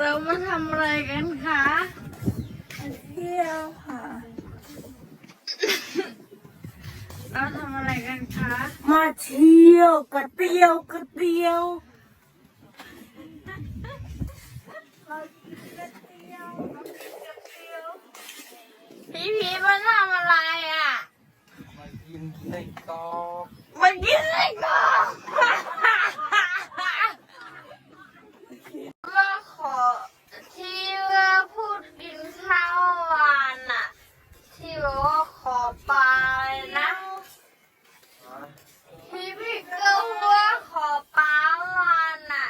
เรามาทำอะไรกันคะเที่ยวค่ะ เราทำอะไรกันคะ มาเที่ยวกระเตียวกระเตียวพี่พีมาทำอะไรอ่ะ มากินไส้กรอก มากินอะไรก่อนว่าขอที่ว่าพูดกินข้าววานอ่ะ ที่บอกว่าขอปลาเลยนะพี่ก็ว่าขอปลาวานอ่ะ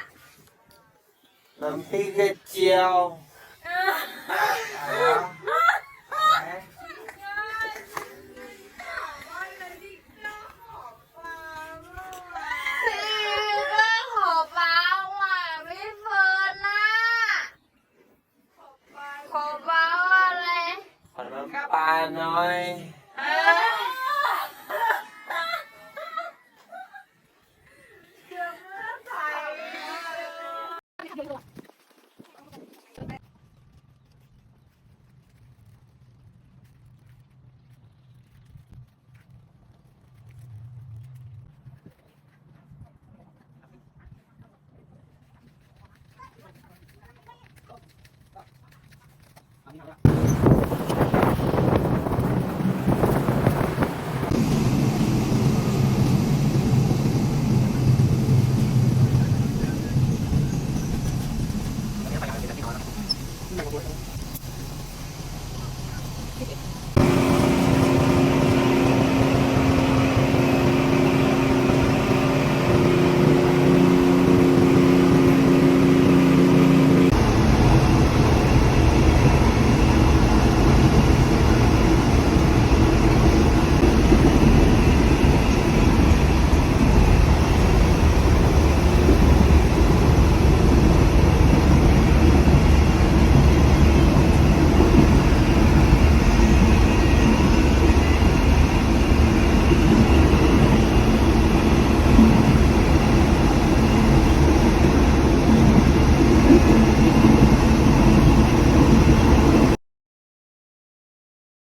น้ำพริกกระเจียว